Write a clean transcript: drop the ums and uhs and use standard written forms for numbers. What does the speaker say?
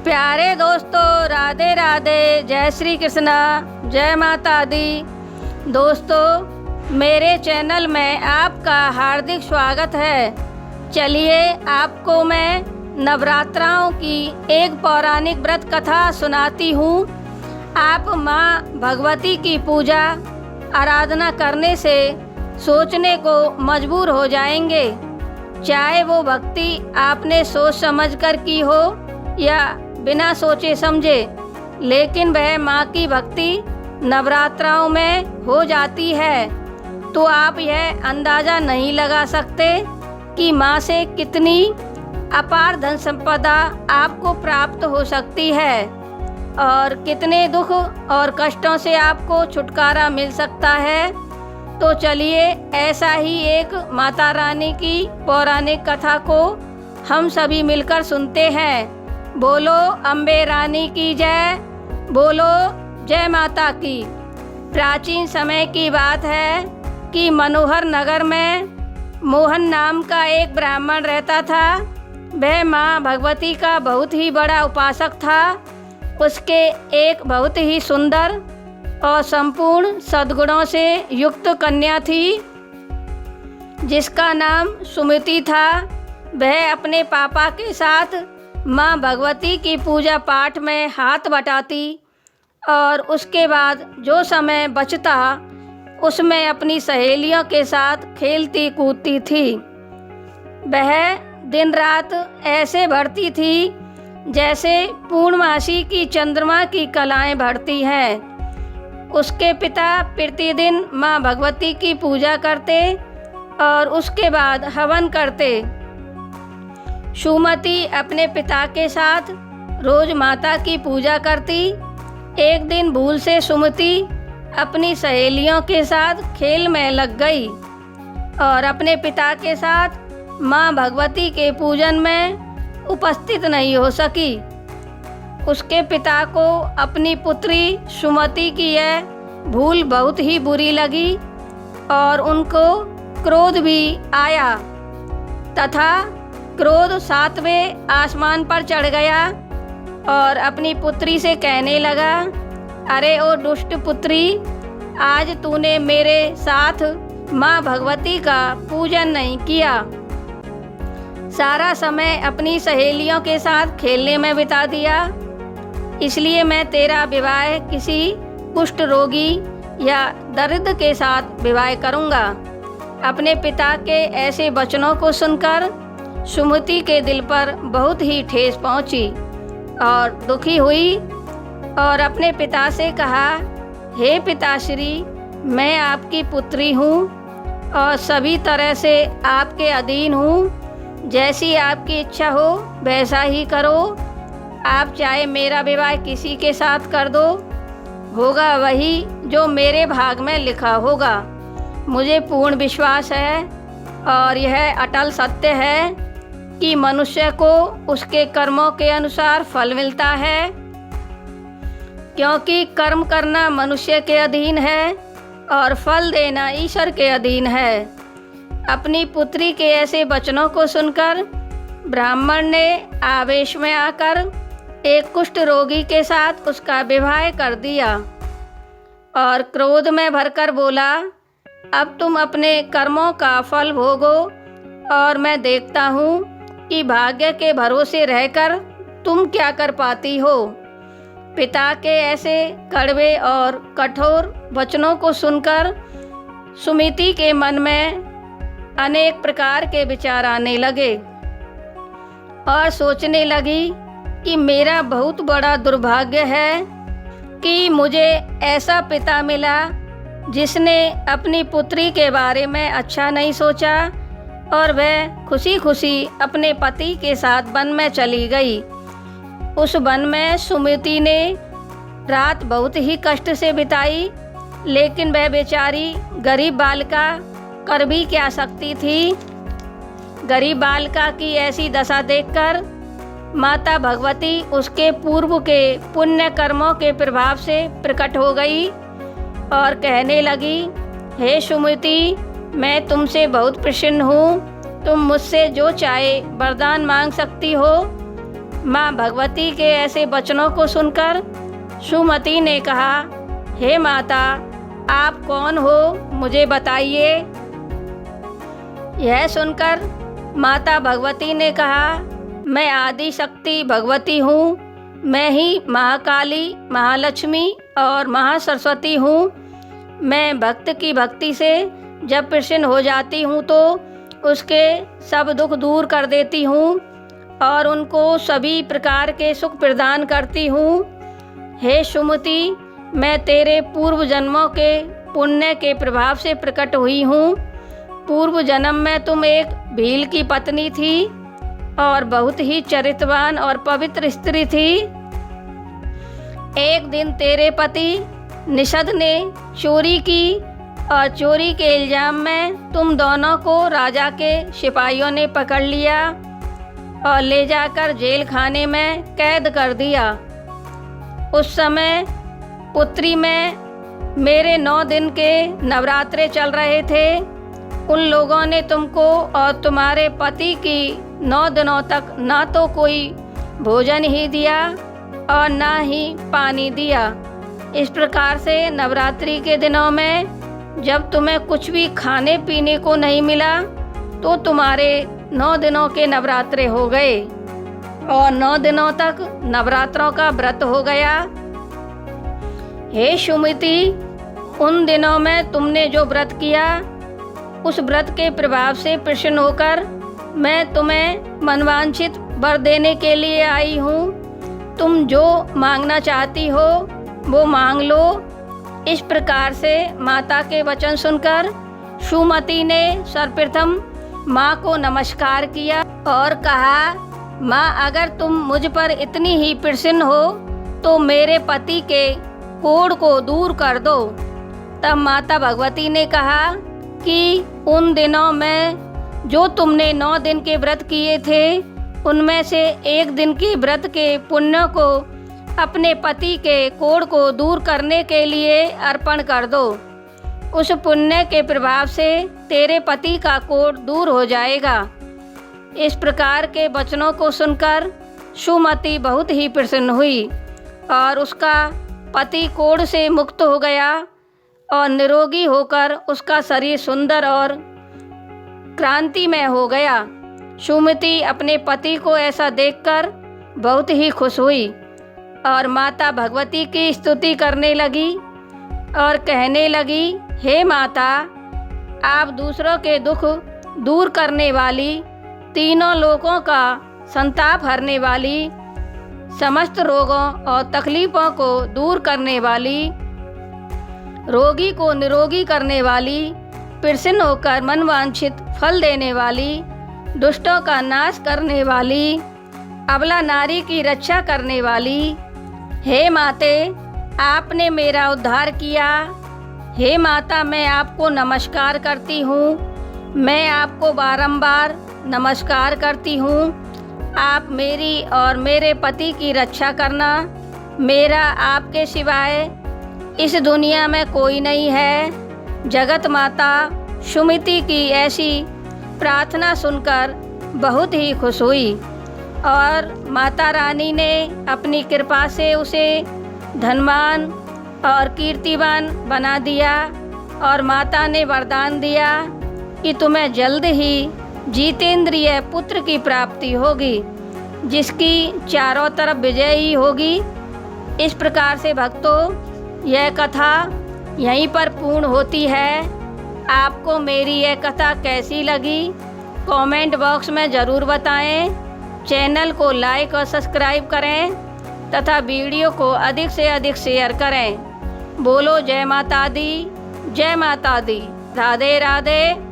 प्यारे दोस्तों, राधे राधे, जय श्री कृष्णा, जय माता दी। दोस्तों, मेरे चैनल में आपका हार्दिक स्वागत है। चलिए आपको मैं नवरात्राओं की एक पौराणिक व्रत कथा सुनाती हूँ। आप माँ भगवती की पूजा आराधना करने से सोचने को मजबूर हो जाएंगे, चाहे वो भक्ति आपने सोच समझकर की हो या बिना सोचे समझे, लेकिन वह माँ की भक्ति नवरात्राओं में हो जाती है तो आप यह अंदाज़ा नहीं लगा सकते कि माँ से कितनी अपार धन संपदा आपको प्राप्त हो सकती है और कितने दुख और कष्टों से आपको छुटकारा मिल सकता है। तो चलिए ऐसा ही एक माता रानी की पौराणिक कथा को हम सभी मिलकर सुनते हैं। बोलो अम्बे रानी की जय, बोलो जय माता की। प्राचीन समय की बात है कि मनोहर नगर में मोहन नाम का एक ब्राह्मण रहता था। वह माँ भगवती का बहुत ही बड़ा उपासक था। उसके एक बहुत ही सुंदर और संपूर्ण सद्गुणों से युक्त कन्या थी जिसका नाम सुमति था। वह अपने पापा के साथ माँ भगवती की पूजा पाठ में हाथ बटाती और उसके बाद जो समय बचता उसमें अपनी सहेलियों के साथ खेलती कूदती थी। वह दिन रात ऐसे बढ़ती थी जैसे पूर्णमासी की चंद्रमा की कलाएं बढ़ती हैं। उसके पिता प्रतिदिन माँ भगवती की पूजा करते और उसके बाद हवन करते। सुमति अपने पिता के साथ रोज माता की पूजा करती। एक दिन भूल से सुमति अपनी सहेलियों के साथ खेल में लग गई और अपने पिता के साथ माँ भगवती के पूजन में उपस्थित नहीं हो सकी। उसके पिता को अपनी पुत्री सुमति की यह भूल बहुत ही बुरी लगी और उनको क्रोध भी आया तथा क्रोध 7वें आसमान पर चढ़ गया और अपनी पुत्री से कहने लगा, अरे ओ दुष्ट पुत्री, आज तूने मेरे साथ माँ भगवती का पूजन नहीं किया, सारा समय अपनी सहेलियों के साथ खेलने में बिता दिया, इसलिए मैं तेरा विवाह किसी कुष्ठ रोगी या दरिद्र के साथ विवाह करूँगा। अपने पिता के ऐसे वचनों को सुनकर सुमति के दिल पर बहुत ही ठेस पहुंची और दुखी हुई और अपने पिता से कहा, हे पिताश्री, मैं आपकी पुत्री हूँ और सभी तरह से आपके अधीन हूँ। जैसी आपकी इच्छा हो वैसा ही करो। आप चाहे मेरा विवाह किसी के साथ कर दो, होगा वही जो मेरे भाग में लिखा होगा। मुझे पूर्ण विश्वास है और यह अटल सत्य है कि मनुष्य को उसके कर्मों के अनुसार फल मिलता है, क्योंकि कर्म करना मनुष्य के अधीन है और फल देना ईश्वर के अधीन है। अपनी पुत्री के ऐसे वचनों को सुनकर ब्राह्मण ने आवेश में आकर एक कुष्ठ रोगी के साथ उसका विवाह कर दिया और क्रोध में भरकर बोला, अब तुम अपने कर्मों का फल भोगो और मैं देखता हूँ कि भाग्य के भरोसे रहकर तुम क्या कर पाती हो। पिता के ऐसे कड़वे और कठोर वचनों को सुनकर सुमति के मन में अनेक प्रकार के विचार आने लगे और सोचने लगी कि मेरा बहुत बड़ा दुर्भाग्य है कि मुझे ऐसा पिता मिला जिसने अपनी पुत्री के बारे में अच्छा नहीं सोचा और वह खुशी खुशी अपने पति के साथ वन में चली गई। उस वन में सुमति ने रात बहुत ही कष्ट से बिताई, लेकिन वह बेचारी गरीब बालिका कर भी क्या सकती थी। गरीब बालिका की ऐसी दशा देखकर माता भगवती उसके पूर्व के पुण्य कर्मों के प्रभाव से प्रकट हो गई और कहने लगी, हे सुमति, मैं तुमसे बहुत प्रसन्न हूँ। तुम मुझसे जो चाहे वरदान मांग सकती हो। माँ भगवती के ऐसे वचनों को सुनकर सुमति ने कहा, हे माता, आप कौन हो, मुझे बताइए। यह सुनकर माता भगवती ने कहा, मैं आदि शक्ति भगवती हूँ। मैं ही महाकाली, महालक्ष्मी और महासरस्वती हूँ। मैं भक्त की भक्ति से जब प्रसन्न हो जाती हूँ तो उसके सब दुख दूर कर देती हूँ और उनको सभी प्रकार के सुख प्रदान करती हूँ। हे सुमति, मैं तेरे पूर्व जन्मों के पुण्य के प्रभाव से प्रकट हुई हूँ। पूर्व जन्म में तुम एक भील की पत्नी थी और बहुत ही चरित्रवान और पवित्र स्त्री थी। एक दिन तेरे पति निषद ने चोरी की और चोरी के इल्जाम में तुम दोनों को राजा के सिपाहियों ने पकड़ लिया और ले जाकर जेल खाने में कैद कर दिया। उस समय पुत्री में मेरे 9 दिन के नवरात्रे चल रहे थे। उन लोगों ने तुमको और तुम्हारे पति की 9 दिनों तक ना तो कोई भोजन ही दिया और ना ही पानी दिया। इस प्रकार से नवरात्रि के दिनों में जब तुम्हें कुछ भी खाने पीने को नहीं मिला तो तुम्हारे 9 दिनों के नवरात्रे हो गए और 9 दिनों तक नवरात्रों का व्रत हो गया। हे सुमति, उन दिनों में तुमने जो व्रत किया उस व्रत के प्रभाव से प्रसन्न होकर मैं तुम्हें मनवांछित वर देने के लिए आई हूँ। तुम जो मांगना चाहती हो वो मांग लो। इस प्रकार से माता के वचन सुनकर सुमति ने सर्वप्रथम माँ को नमस्कार किया और कहा, माँ, अगर तुम मुझ पर इतनी ही प्रसन्न हो तो मेरे पति के कोढ़ को दूर कर दो। तब माता भगवती ने कहा कि उन दिनों में जो तुमने 9 दिन के व्रत किए थे उनमें से 1 दिन के व्रत के पुण्य को अपने पति के कोढ़ को दूर करने के लिए अर्पण कर दो। उस पुण्य के प्रभाव से तेरे पति का कोढ़ दूर हो जाएगा। इस प्रकार के वचनों को सुनकर सुमति बहुत ही प्रसन्न हुई और उसका पति कोढ़ से मुक्त हो गया और निरोगी होकर उसका शरीर सुंदर और क्रांतिमय हो गया। सुमति अपने पति को ऐसा देखकर बहुत ही खुश हुई और माता भगवती की स्तुति करने लगी और कहने लगी, हे माता, आप दूसरों के दुख दूर करने वाली, तीनों लोकों का संताप हरने वाली, समस्त रोगों और तकलीफ़ों को दूर करने वाली, रोगी को निरोगी करने वाली, प्रसन्न होकर मनवांछित फल देने वाली, दुष्टों का नाश करने वाली, अबला नारी की रक्षा करने वाली, हे माते, आपने मेरा उद्धार किया। हे माता, मैं आपको नमस्कार करती हूँ। मैं आपको बारंबार नमस्कार करती हूँ। आप मेरी और मेरे पति की रक्षा करना। मेरा आपके सिवाय इस दुनिया में कोई नहीं है। जगत माता सुमति की ऐसी प्रार्थना सुनकर बहुत ही खुश हुई और माता रानी ने अपनी कृपा से उसे धनवान और कीर्तिवान बना दिया और माता ने वरदान दिया कि तुम्हें जल्द ही जितेंद्रिय पुत्र की प्राप्ति होगी, जिसकी चारों तरफ विजय ही होगी। इस प्रकार से भक्तों, यह कथा यहीं पर पूर्ण होती है। आपको मेरी यह कथा कैसी लगी कमेंट बॉक्स में ज़रूर बताएं। चैनल को लाइक और सब्सक्राइब करें तथा वीडियो को अधिक से अधिक शेयर करें। बोलो जय माता दी, जय माता दी। राधे राधे।